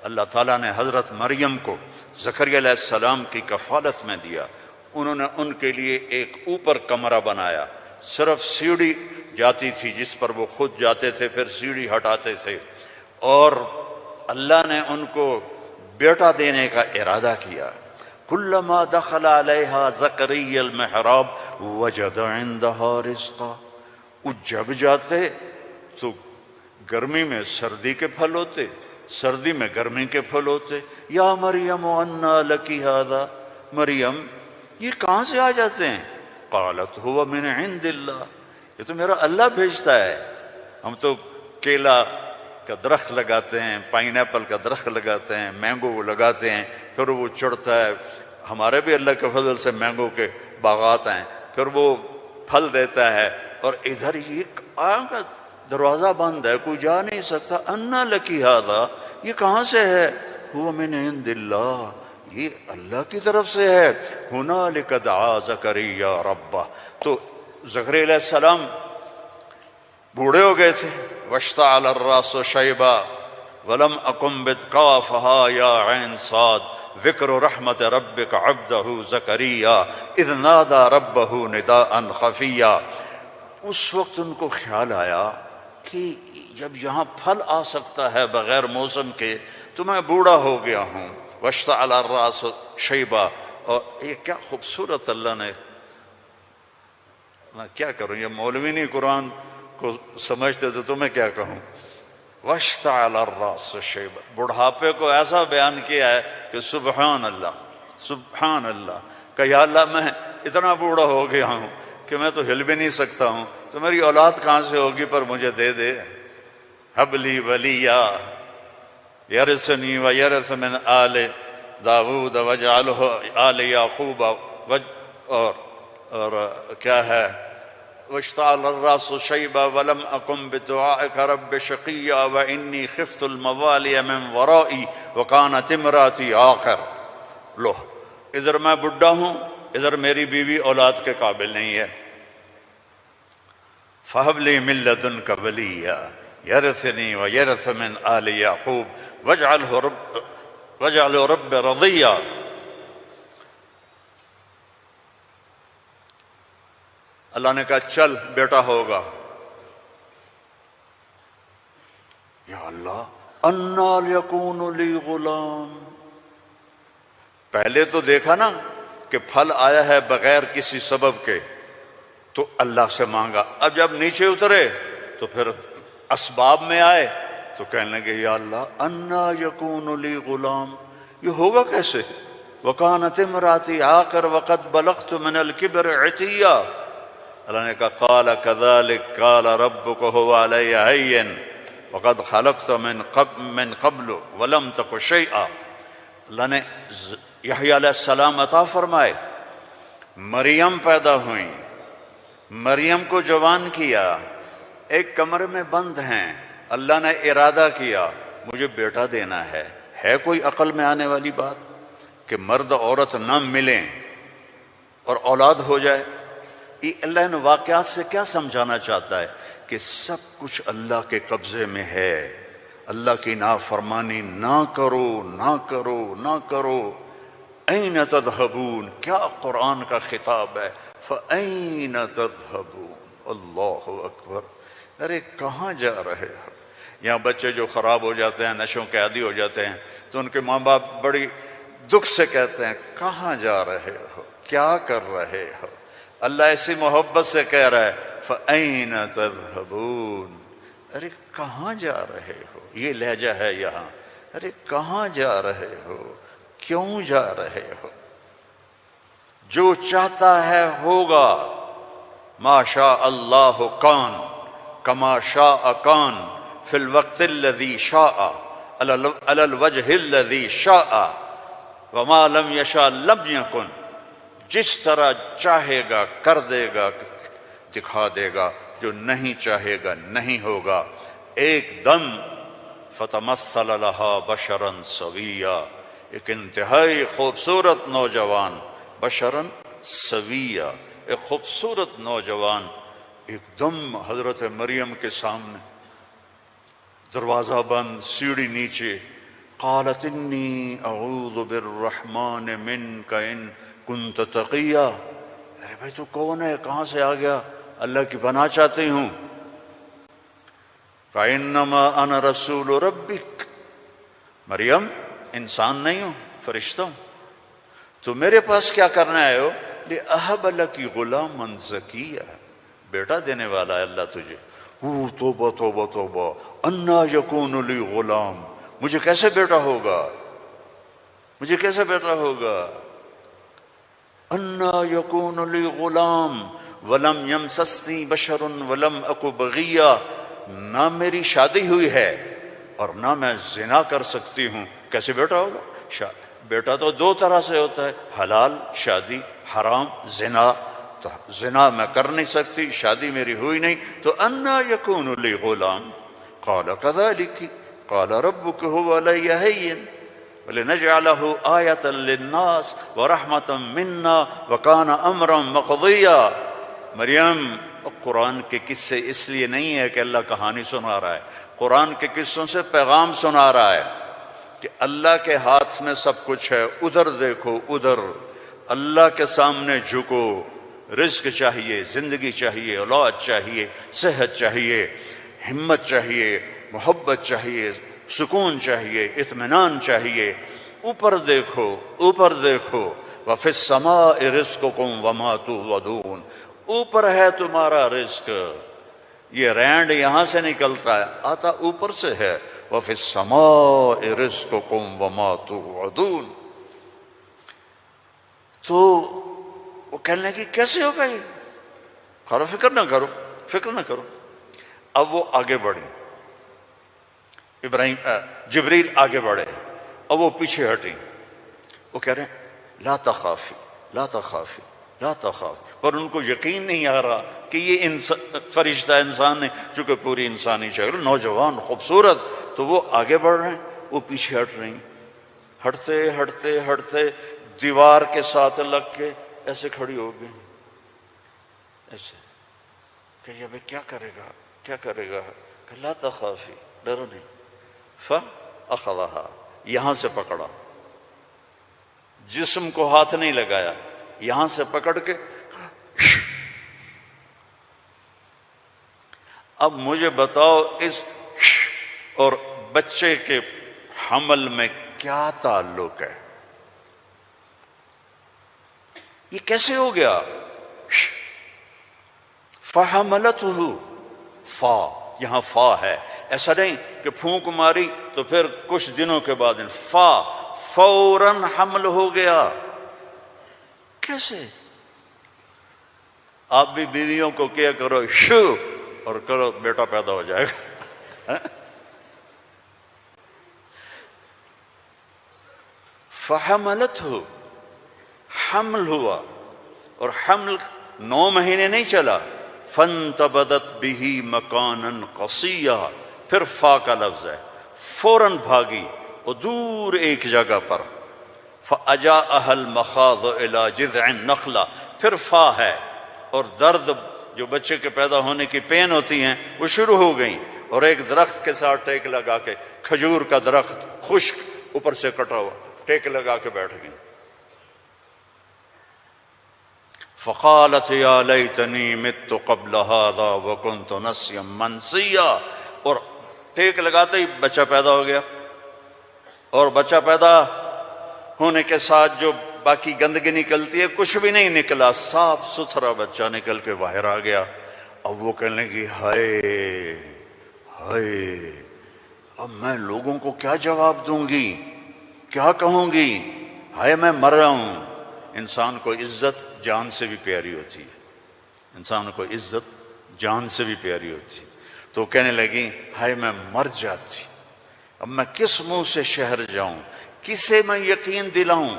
اللہ تعالیٰ نے حضرت مریم کو زکریا علیہ السلام کی کفالت میں دیا. انہوں نے ان کے لیے ایک اوپر کمرہ بنایا، صرف سیڑھی جاتی تھی جس پر وہ خود جاتے تھے، پھر سیڑھی ہٹاتے تھے، اور اللہ نے ان کو بیٹا دینے کا ارادہ کیا. کلما دخل علیہا زکریا المحراب وجد عندہا رزقا. وہ جب جاتے تو گرمی میں سردی کے پھل ہوتے، سردی میں گرمی کے پھل ہوتے. یا مریم انا لکی ھذا، مریم یہ کہاں سے آ جاتے ہیں؟ قالت هو من عند اللہ، یہ تو میرا اللہ بھیجتا ہے. ہم تو کیلا کا درخت لگاتے ہیں، پائن ایپل کا درخت لگاتے ہیں، مینگو لگاتے ہیں، پھر وہ چڑھتا ہے. ہمارے بھی اللہ کے فضل سے مینگو کے باغات ہیں، پھر وہ پھل دیتا ہے. اور ادھر یہ کا دروازہ بند ہے، کوئی جا نہیں سکتا. انا لکی ھذا، یہ کہاں سے ہے؟ هو من عند اللہ، یہ اللہ کی طرف سے ہے. ہنالک دعا زکریا ربہ. تو زکریا علیہ السلام بوڑھے ہو گئے تھے. واشتعل الراس شیبا ولم اکن بتقافها یا عین صاد ذکر رحمت ربک عبدہ زکریا اذ نادى ربہ نداء خفیا. اس وقت ان کو خیال آیا کہ جب یہاں پھل آ سکتا ہے بغیر موسم کے تو میں بوڑھا ہو گیا ہوں. واشتعل الراس شیبا. اور یہ کیا خوبصورت اللہ نے، میں کیا کروں، یہ مولوی نہیں قرآن کو سمجھتے تو میں کیا کہوں. واشتعل الراس شیبا، بڑھاپے کو ایسا بیان کیا ہے کہ سبحان اللہ، سبحان اللہ. کہ یا اللہ میں اتنا بوڑھا ہو گیا ہوں کہ میں تو ہل بھی نہیں سکتا ہوں، تو میری اولاد کہاں سے ہوگی، پر مجھے دے دے. ہب لی ولیا یرثنی ویرث من آل داود واجعلہ آل یعقوب. اور کیا ہے، واشتعل الراس شیبا ولم اکن بدعائک رب شقیا وانی خفت الموالی من ورائی وکانت امراتی عاقر. لو ادھر میں بڈھا ہوں، ادھر میری بیوی اولاد کے قابل نہیں ہے. فہب لی من لدنک ولیا یرثنی ویرث من آل یعقوب واجعلہ رب رضیا. اللہ نے کہا چل بیٹا ہوگا. یا اللہ انا یکون لی غلام. پہلے تو دیکھا نا کہ پھل آیا ہے بغیر کسی سبب کے، تو اللہ سے مانگا. اب جب نیچے اترے تو پھر اسباب میں آئے تو کہنے لگے یا اللہ انا یکون لی غلام، یہ ہوگا کیسے؟ وکانت امراتی عاقر وقد بلغت من الکبر عتیا. اللہ نے کہا قال کذلک قال ربک هو علی ہین وقد خلقت من قبل ولم تک شیئا. اللہ نے یحییٰ علیہ السلام عطا فرمائے، مریم پیدا ہوئیں، مریم کو جوان کیا، ایک کمرے میں بند ہیں. اللہ نے ارادہ کیا مجھے بیٹا دینا ہے. ہے کوئی عقل میں آنے والی بات کہ مرد عورت نہ ملیں اور اولاد ہو جائے؟ اللہ ان واقعات سے کیا سمجھانا چاہتا ہے؟ کہ سب کچھ اللہ کے قبضے میں ہے. اللہ کی نافرمانی نہ کرو، نہ کرو، نہ کرو. این تذہبون، کیا قرآن کا خطاب ہے. فَأَيْنَ تَذْهَبُونَ. اللہ اکبر. ارے کہاں جا رہے ہو؟ یہاں بچے جو خراب ہو جاتے ہیں، نشوں کے عادی ہو جاتے ہیں، تو ان کے ماں باپ بڑی دکھ سے کہتے ہیں کہاں جا رہے ہو، کیا کر رہے ہو. اللہ ایسی محبت سے کہہ رہا ہے فَأَيْنَ تَذْهَبُونَ. ارے کہاں جا رہے ہو؟ یہ لہجہ ہے یہاں. ارے کہاں جا رہے ہو، کیوں جا رہے ہو؟ جو چاہتا ہے ہوگا. ما شاء اللہ کان کما شاء کان فی الوقت الذی شاء علی الوجہ الذی شاء وما لم یشاء لم یکن. جس طرح چاہے گا کر دے گا، دکھا دے گا، جو نہیں چاہے گا نہیں ہوگا. ایک دم فتمثل لہا بشرا سویا. ایک انتہائی خوبصورت نوجوان، بشرا سویا، ایک خوبصورت نوجوان ایک دم حضرت مریم کے سامنے. دروازہ بند، سیڑھی نیچے. قالت انی اعوذ بالرحمن منک ان کنت تقیا، ارے بھائی تو کون ہے، کہاں سے آ گیا؟ اللہ کی پناہ چاہتی ہوں۔ فإنما أنا رسول ربک، مریم انسان نہیں ہوں، فرشتہ ہوں، تو میرے پاس کیا کرنے آئے ہو؟ لأہب لک غلاما زکیا، بیٹا دینے والا ہے اللہ تجھے۔ توبہ توبہ توبہ، انا یکون لی غلام، مجھے کیسے بیٹا ہوگا، مجھے کیسے بیٹا ہوگا؟ انا یکون لی غلام ولم یمسسنی بشر ولم اک بغیا، نہ میری شادی ہوئی ہے اور نہ میں زنا کر سکتی ہوں، کیسے بیٹا ہوگا؟ بیٹا تو دو طرح سے ہوتا ہے، حلال شادی، حرام زنا، تو زنا میں کر نہیں سکتی، شادی میری ہوئی نہیں، تو انا یکون لی غلام۔ قال کذالک قال ربک هو علی ہین ولنجعلہ آیۃ للناس ورحمۃ منا وکان امرا مقضیا۔ مریم، قرآن کے قصے اس لیے نہیں ہے کہ اللہ کہانی سنا رہا ہے، قرآن کے قصوں سے پیغام سنا رہا ہے کہ اللہ کے ہاتھ میں سب کچھ ہے، ادھر دیکھو ادھر، اللہ کے سامنے جھکو، رزق چاہیے، زندگی چاہیے، اولاد چاہیے، صحت چاہیے، ہمت چاہیے، محبت چاہیے، سکون چاہیے، اطمینان چاہیے، اوپر دیکھو اوپر دیکھو۔ وَفِي السَّمَاءِ رِزْقُكُمْ وَمَا تُوعَدُونَ، اوپر ہے تمہارا رزق، یہ رینڈ یہاں سے نکلتا ہے، آتا اوپر سے ہے۔ وَفِي السَّمَاءِ رِزْقُكُمْ وَمَا تُوعَدُونَ۔ تو وہ کہنے لگی کیسے ہوگا یہ؟ کرو فکر نہ کرو، فکر نہ کرو۔ اب وہ آگے بڑھی، جبریل آگے بڑھے، اب وہ پیچھے ہٹی، وہ کہہ رہے ہیں لا تخافی لا تخافی لا تخافی، پر ان کو یقین نہیں آ رہا کہ یہ فرشتہ انسان ہے، چونکہ پوری انسانی شکل، نوجوان خوبصورت، تو وہ آگے بڑھ رہے ہیں، وہ پیچھے ہٹ رہی ہیں، ہٹتے ہٹتے ہٹتے دیوار کے ساتھ لگ کے ایسے کھڑی ہو گئی، ایسے کہ یہ کیا کرے گا کیا کرے گا؟ کہ لا تخافی، ڈرو نہیں۔ فَأَخَذَهَا، یہاں سے پکڑا، جسم کو ہاتھ نہیں لگایا، یہاں سے پکڑ کے۔ اب مجھے بتاؤ اس اور بچے کے حمل میں کیا تعلق ہے؟ یہ کیسے ہو گیا؟ فَحَمَلَتْهُ، فا، یہاں فا ہے، ایسا نہیں کہ پھونک ماری تو پھر کچھ دنوں کے بعد فا، فوراً حمل ہو گیا۔ کیسے؟ آپ بھی بیویوں کو کیا کرو شو اور کرو بیٹا پیدا ہو جائے گا۔ فحملتہ، حمل ہوا، اور حمل 9 مہینے نہیں چلا۔ فانتبذت بہ مکانا قصیا، پھر فا کا لفظ ہے، فوراً بھاگی اور دور ایک جگہ پر۔ فَأَجَاءَهَا الْمَخَاضُ إِلَى جِذْعِ النَّخْلَةِ، پھر فا ہے، اور درد جو بچے کے پیدا ہونے کی پین ہوتی ہیں وہ شروع ہو گئیں، اور ایک درخت کے ساتھ ٹیک لگا کے، کھجور کا درخت خشک اوپر سے کٹا ہوا، ٹیک لگا کے بیٹھ گئیں۔ فقالت یا لیتنی مت قبل هذا وکنت نسیا منسیا، اور ٹیک لگاتے ہی بچہ پیدا ہو گیا، اور بچہ پیدا ہونے کے ساتھ جو باقی گندگی نکلتی ہے کچھ بھی نہیں نکلا، صاف ستھرا بچہ نکل کے باہر آ گیا۔ اب وہ کہنے لگی ہائے ہائے، اب میں لوگوں کو کیا جواب دوں گی، کیا کہوں گی، ہائے میں مر رہا ہوں۔ انسان کو عزت جان سے بھی پیاری ہوتی ہے، انسان کو عزت جان سے بھی پیاری ہوتی ہے۔ تو کہنے لگی ہائے میں مر جاتی، اب میں کس منہ سے شہر جاؤں، کسے میں یقین دلاؤں؟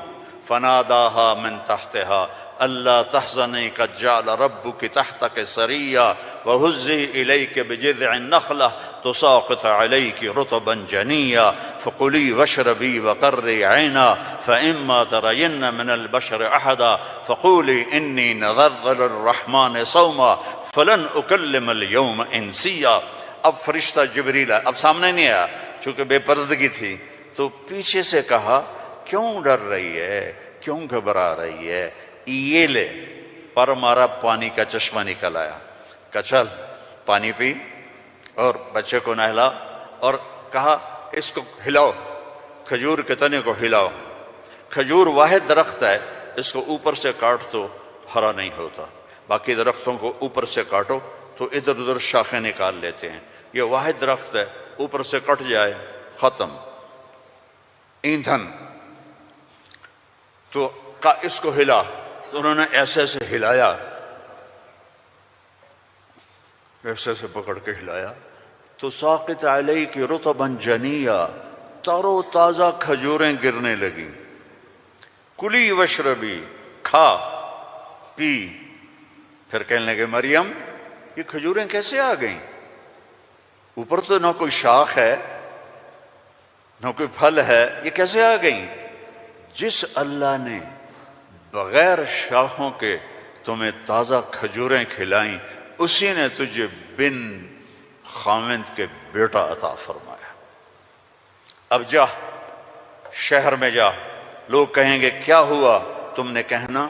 فناداها من تحتها الا تحزني قد جعل ربك تحتك سريا وهزي اليك بجذع النخله تساقط عليك رطبا جنيا فكلي واشربي وقري عينا فاما ترين من البشر احدا فقولي اني نذرت للرحمن صوما فلن اكلم اليوم انسيا۔ اب فرشتہ جبریل اب سامنے نہیں آیا، چونکہ بے پردگی تھی، تو پیچھے سے کہا کیوں ڈر رہی ہے، کیوں گھبرا رہی ہے، یہ لے، پر مارا، پانی کا چشمہ نکل آیا، کہا چل پانی پی اور بچے کو نہلا، اور کہا اس کو ہلاؤ، کھجور کے تنے کو ہلاؤ، کھجور واحد درخت ہے، اس کو اوپر سے کاٹ تو ہرا نہیں ہوتا، باقی درختوں کو اوپر سے کاٹو تو ادھر ادھر شاخیں نکال لیتے ہیں، یہ واحد درخت ہے، اوپر سے کٹ جائے ختم، ایندھن۔ تو کہا اس کو ہلا، تو انہوں نے ایسے ایسے ہلایا، ایسے ایسے پکڑ کے ہلایا، تو ساقط علیک رطبا جنیا، تر و تازہ کھجوریں گرنے لگیں، کلی وشربی، کھا پی۔ پھر کہنے لگے مریم یہ کھجوریں کیسے آ گئیں؟ اوپر تو نہ کوئی شاخ ہے نہ کوئی پھل ہے، یہ کیسے آ گئیں؟ جس اللہ نے بغیر شاخوں کے تمہیں تازہ کھجوریں کھلائیں، اسی نے تجھے بن خاوند کے بیٹا عطا فرمایا۔ اب جا شہر میں جا، لوگ کہیں گے کیا ہوا؟ تم نے کہنا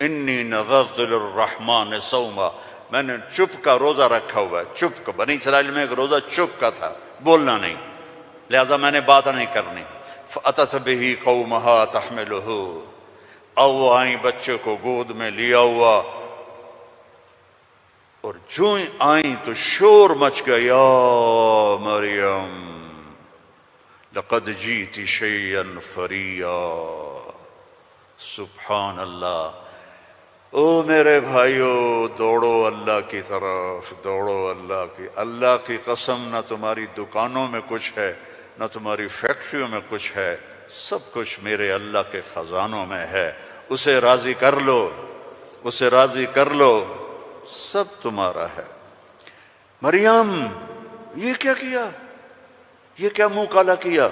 انی نذرت للرحمن صوما، میں نے چپ کا روزہ رکھا ہوا ہے، چپ کا۔ بنی اسرائیل میں ایک روزہ چپ کا تھا، بولنا نہیں، لہذا میں نے بات نہیں کرنی۔ فأتت به قومها تحملہ، او وہ آئیں بچے کو گود میں لیا ہوا، اور جو ہی آئیں تو شور مچ گیا، یا مریم لقد جیت شیئا فریا۔ سبحان اللہ۔ او میرے بھائیو، دوڑو اللہ کی طرف، دوڑو اللہ کی۔ اللہ کی قسم، نہ تمہاری دکانوں میں کچھ ہے، نہ تمہاری فیکٹریوں میں کچھ ہے، سب کچھ میرے اللہ کے خزانوں میں ہے۔ اسے راضی کر لو، اسے راضی کر لو، سب تمہارا ہے۔ مریم یہ کیا کیا؟ یہ کیا منہ کالا کیا؟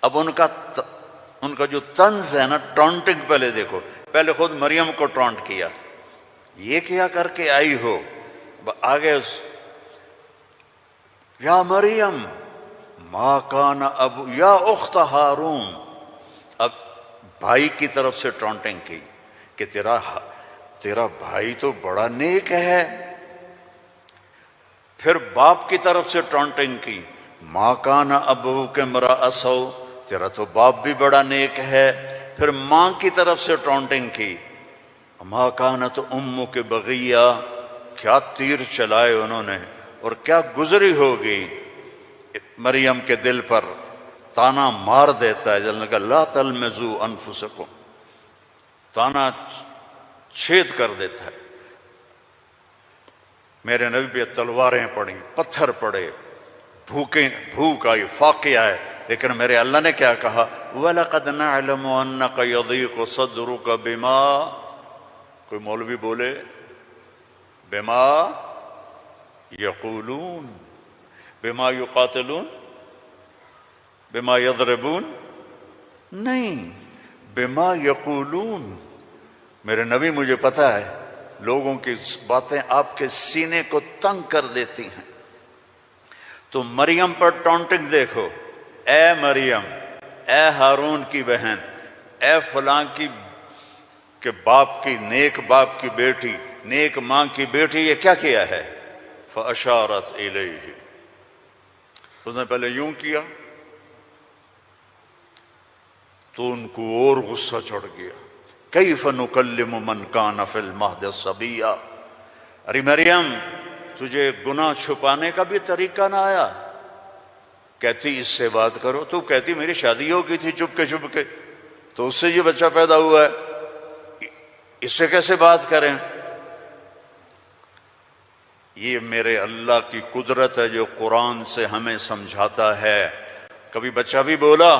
اب ان کا جو طنز ہے نا، ٹونٹنگ، پہلے دیکھو، پہلے خود مریم کو ٹونٹ کیا، یہ کیا کر کے آئی ہو؟ آگے یا مریم ما کان ابو، یا اخت ہارون، اب بھائی کی طرف سے ٹونٹنگ کی کہ تیرا بھائی تو بڑا نیک ہے۔ پھر باپ کی طرف سے ٹونٹنگ کی، ما کان ابوک امرأ سوء، تیرا تو باپ بھی بڑا نیک ہے۔ پھر ماں کی طرف سے ٹونٹنگ کی، ما کانت امک بغیہ، کیا تیر چلائے انہوں نے، اور کیا گزری ہوگی مریم کے دل پر، تانا مار دیتا ہے، جلنے کا لا تلمزوا انفسکم، تانا چھید کر دیتا ہے۔ میرے نبی پہ تلواریں پڑیں، پتھر پڑے، بھوک آئی، فاقے آئے، لیکن میرے اللہ نے کیا کہا؟ وَلَقَدْ نَعْلَمُ أَنَّكَ يَضِيقُ صَدْرُكَ بِمَا، کوئی مولوی بولے بِمَا يَقُولُونَ، بِمَا يُقَاتِلُونَ، بِمَا يَضْرِبُونَ، نہیں، بِمَا يَقُولُونَ۔ میرے نبی مجھے پتہ ہے لوگوں کی باتیں آپ کے سینے کو تنگ کر دیتی ہیں۔ تو مریم پر ٹونٹنگ دیکھو، اے مریم، اے ہارون کی بہن، اے فلاں کی کہ باپ کی، نیک باپ کی بیٹی، نیک ماں کی بیٹی، یہ کیا کیا ہے؟ فَأَشَارَتْ إِلَيْهِ، اس نے پہلے یوں کیا تو ان کو اور غصہ چڑھ گیا۔ كَيْفَ نُكَلِّمُ مَنْ كَانَ فِي الْمَهْدِ صَبِيًّا، ارے مریم تجھے گناہ چھپانے کا بھی طریقہ نہ آیا؟ کہتی اس سے بات کرو، تو کہتی میری شادی ہو گئی تھی چپ کے، تو اس سے یہ بچہ پیدا ہوا ہے، اس سے کیسے بات کریں؟ یہ میرے اللہ کی قدرت ہے جو قرآن سے ہمیں سمجھاتا ہے۔ کبھی بچہ بھی بولا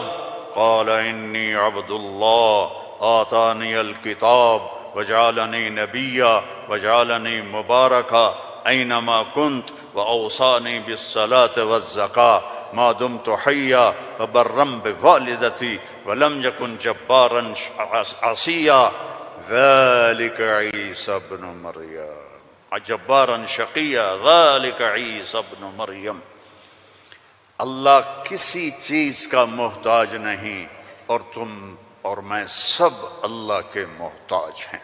قال انی عبد اللہ آتانی الکتاب وجعلنی نبیا وجعلنی مبارکا اینما کنت واوصانی بالصلاة والزکاة ما دمت حیا وبرا بوالدتی ولم یکن جبارا عصیا ذلك عیسی ابن مریم، جبارا شقیا ذلك عیسی ابن مریم۔ اللہ کسی چیز کا محتاج نہیں، اور تم اور میں سب اللہ کے محتاج ہیں۔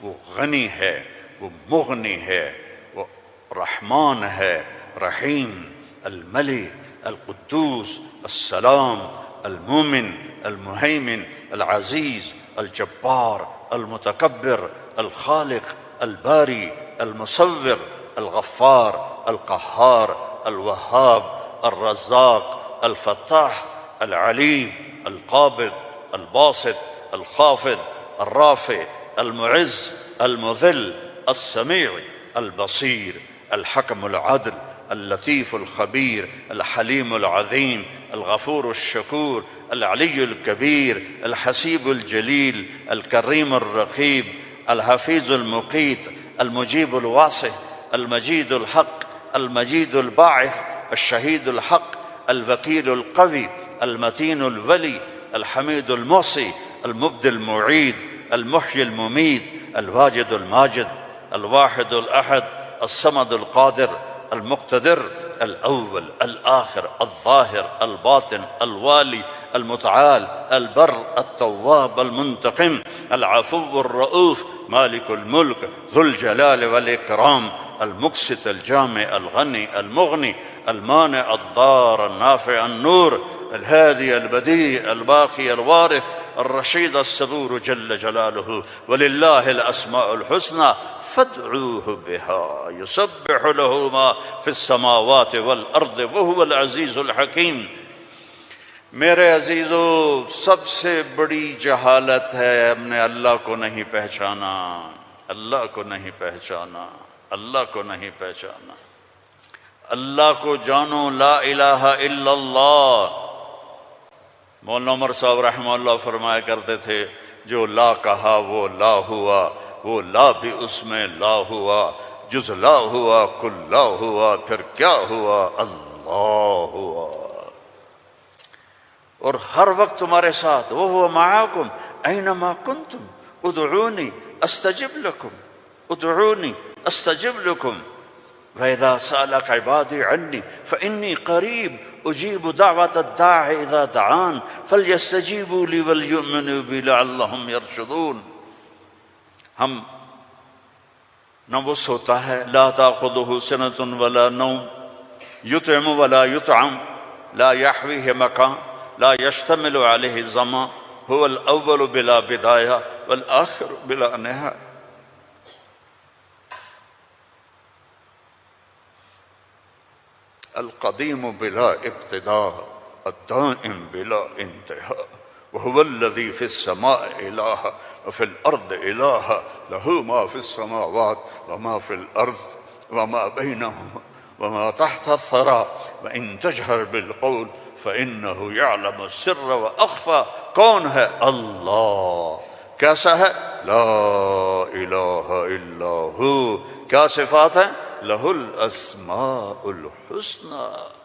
وہ غنی ہے، وہ مغنی ہے، وہ رحمان ہے، رحیم، الملک، القدوس، السلام، المومن، المہیمن، العزیز، الجبار، المتکبر، الخالق، الباری، المصور، الغفار، القہار، الوہاب، الرزاق، الفتاح، العلیم، القابض، الباسط، الخافض، الرافع، المعز، المذل، السمیع، البصیر، الحکم العدل، اللطیف الخبیر، الحلیم العظیم، الغفور الشکور، العلی الکبیر، الحسیب الجلیل، الکریم الرقیب، الحفیظ المقیت، المجیب الواسع، المجید الحق، المجید الباعث، الشہید الحق، الوکیل القوی، المتین الولی، الحمید المحصی، المبدی المعید، المحیی الممید، الواجد الماجد، الواحد الأحد، الصمد القادر، المقتدر، الأول الآخر الظاهر الباطن الوالي المتعال البر التواب المنتقم العفو الرؤوف مالك الملك ذو الجلال والإكرام المقسط الجامع الغني المغني المانع الضار النافع النور الهادي البديع الباقي الوارث الرشيد الصبور جل جلاله ولله الأسماء الحسنى فادعوه بها يسبح له ما في السماوات والأرض وهو العزيز الحكيم۔ میرے عزیزو، سب سے بڑی جہالت ہے ہم نے اللہ کو نہیں پہچانا، اللہ کو نہیں پہچانا، اللہ کو نہیں پہچانا۔ اللہ کو جانو، لا الہ الا اللہ۔ مولانا عمر صاحب رحمہ اللہ فرمایا کرتے تھے، جو لا کہا وہ لا ہوا، وہ لا بھی اس میں لا ہوا، جز لا ہوا کل لا ہوا، پھر کیا ہوا؟ اللہ ہوا۔ اور ہر وقت تمہارے ساتھ، وَهُوَ مَعَكُمْ أَيْنَمَا كُنْتُمْ ادعونی استجب لکم، ادعونی استجب لکم، وَإِذَا سَأَلَكَ عِبَادِي عَنِّي فَإِنِّي قَرِيبٌ أُجِيبُ دَعْوَةَ الدَّاعِ إِذَا دَعَانِ فَلْيَسْتَجِيبُوا لِي وَلْيُؤْمِنُوا بِي لَعَلَّهُمْ يَرْشُدُونَ۔ ہم نہ وہ سوتا ہے، لا تأخذه سنة ولا نوم، يطعم ولا يطعم، لا يحويه مكان، لا يشتمل عليه الزمان، هو الأول بلا بداية والآخر بلا نهاية۔ القديم بلا ابتداء، الدائم بلا انتهاء، وهو الذي في السماء إله وفي الأرض إله، له ما في السماوات وما في الأرض وما بينهما وما تحت الثرى، وإن تجهر بالقول فإنه يعلم السر وأخفى۔ کون ہے؟ اللہ۔ کیسا ہے؟ لا الہ الا ہو۔ کیا صفات ہیں؟ لہ الاسماء الحسنى۔